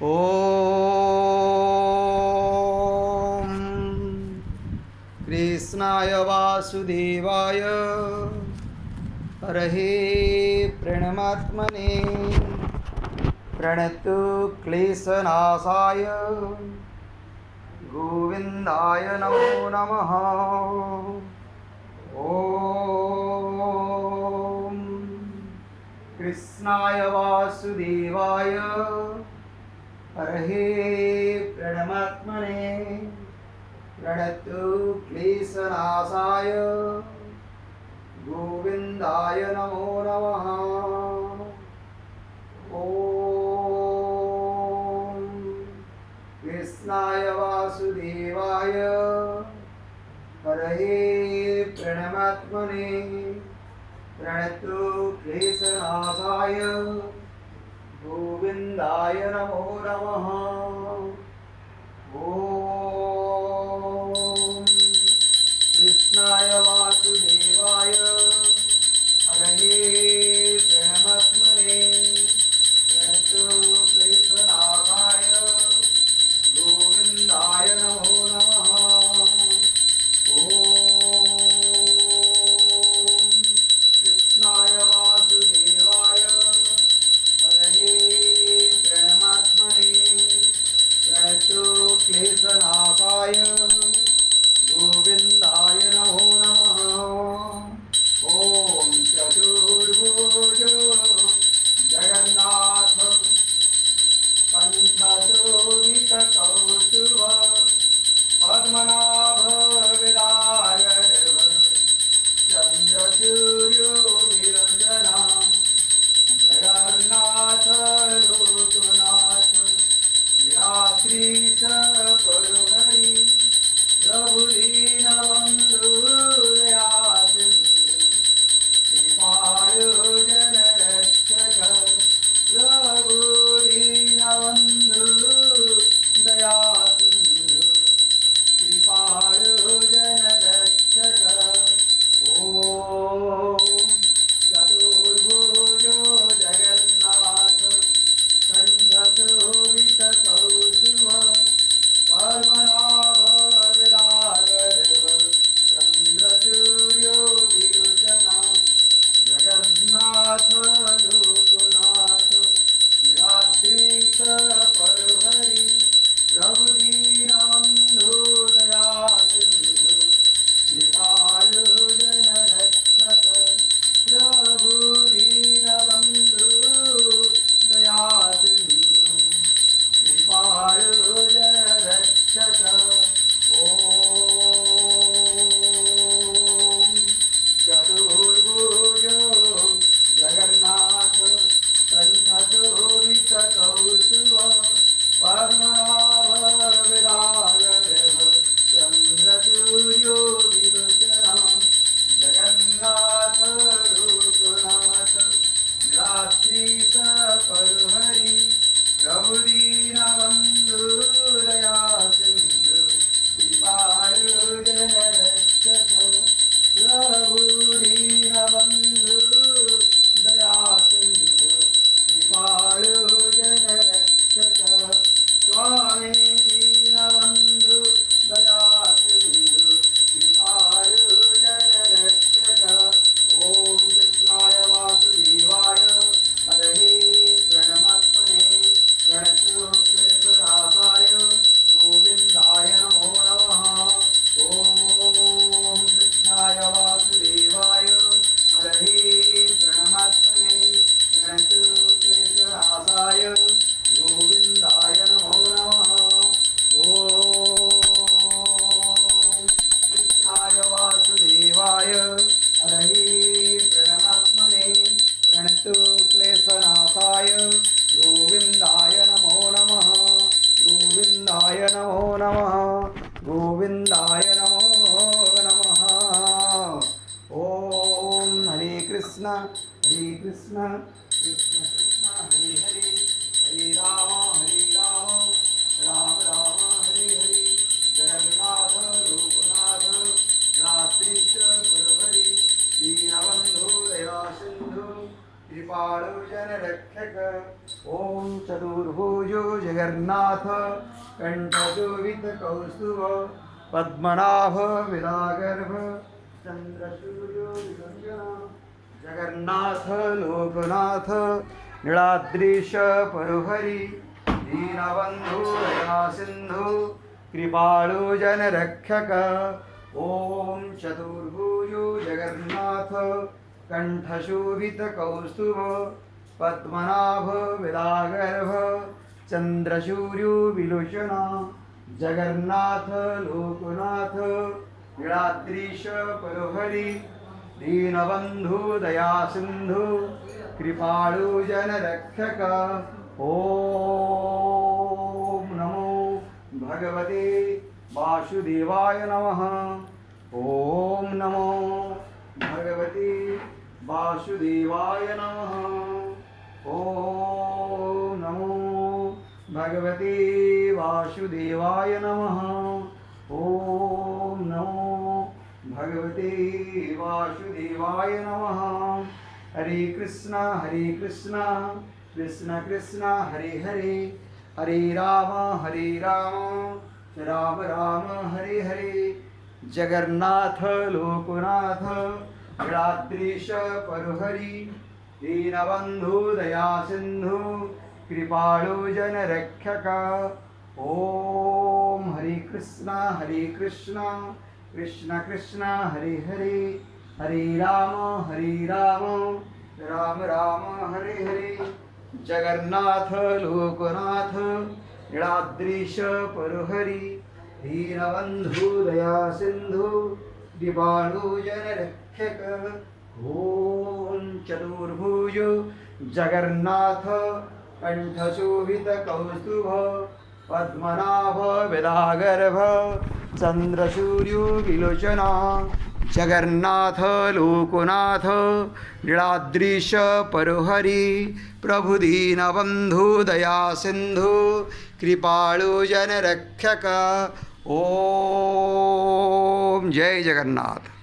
ॐ कृष्णाय वासुदेवाय हरहे प्रणमात्मने प्रणतु क्लेशनाशाय गोविन्दाय नमो नमः। ॐ कृष्णाय वासुदेवाय हरहे प्रणमात्मने प्रणतु क्लेशनाशाय गोविन्दाय नमो नमः। ॐ कृष्णाय वासुदेवाय हरहे प्रणमात्मने प्रणतु क्लेशनाशाय गोविन्दाय नमो नमः। ॐ कृष्णाय वासुदेवाय हरहे प्रणमात्मने प्रणतु क्लेशनाशाय गोविन्दाय नमो नमः। ॐ कृष्णाय वासुदेवाय हरहे प्रणमात्मने प्रणतु क्लेशनाशाय गोविन्दाय नमो नमः। ॐ चतुर्भुज जगन्नाथ कण्ठशोभितकौस्तुभ पद्मनाभ विदायर्भ चन्द्रसूर्योभिरञ्जना जगन्नाथ लोकनाथ निराश्रीत परुहरि प्रभु दीनबन्धु दयासिन्धु कृपालो जनरक्षक प्रभु दीनबन्धु दयासिन्धु कृपालो जनरक्षक। ॐ चतुर्भुजो जगन्नाथ कण्ठशोभितकौस्तुभ पद्मनाभ विदायर्भ चन्द्रसूर्योभिरुचना जगन्नाथ लोकनाथ निराद्रीश परुहरि प्रभु दीनबन्धु दयासिन्धु कृपालो जनरक्षक प्रभु दीनबन्धु दयासिन्धु कृपालो जनरक्षक। ॐ चतुर्भुजो जगन्नाथ कण्ठशोभितकौस्तुभ पद्मनाभ चतुर्भुजो जगन्नाथ कण्ठशोभितकौस्तुभ पद्मनाभ विरागर्भ चन्द्रसूर्यो विलोचन जगन्नाथ लोकनाथ नीलाद्रीश परुहरि दीनबन्धु दया सिन्धु कृपाळु जनरक्षक ॐ चतुर्भुजो जगन्नाथ कण्ठशोभितकौस्तुभ पद्मनाभ विरागर्भ चन्द्रसूर्यो विलोचन जगन्नाथ लोकनाथ नीलाद्रीश परुहरि दीनबन्धु दया सिन्धु कृपाळु जनरक्षक ॐ नमो भगवते वासुदेवाय नमः ॐ नमो भगवते वासुदेवाय नमः ॐ नमो भगवते वासुदेवाय नमः ॐ नमो भगवते वासुदेवाय नमः हरे कृष्ण कृष्ण कृष्ण हरे हरे हरे राम राम राम हरे हरे जगन्नाथ लोकनाथ नीलाद्रीश परुहरि दीनबन्धु दया सिन्धु कृपाळु जनरक्षक ॐ हरे कृष्ण कृष्ण कृष्ण हरे हरे हरे राम राम राम हरे हरे जगन्नाथ लोकनाथ नीलाद्रीश परुहरि दीनबन्धु दया सिन्धु कृपाळु जनरक्षक ॐ चतुर्भुज जगन्नाथ कण्ठशोभितकौस्तुभ पद्मनाभ विरागर्भ चन्द्रसूर्यो विलोचन जगन्नाथ लोकनाथ नीलाद्रीश परुहरि प्रभु दीनबन्धु दया सिन्धु कृपाळु जनरक्षक ॐ जय जगन्नाथ।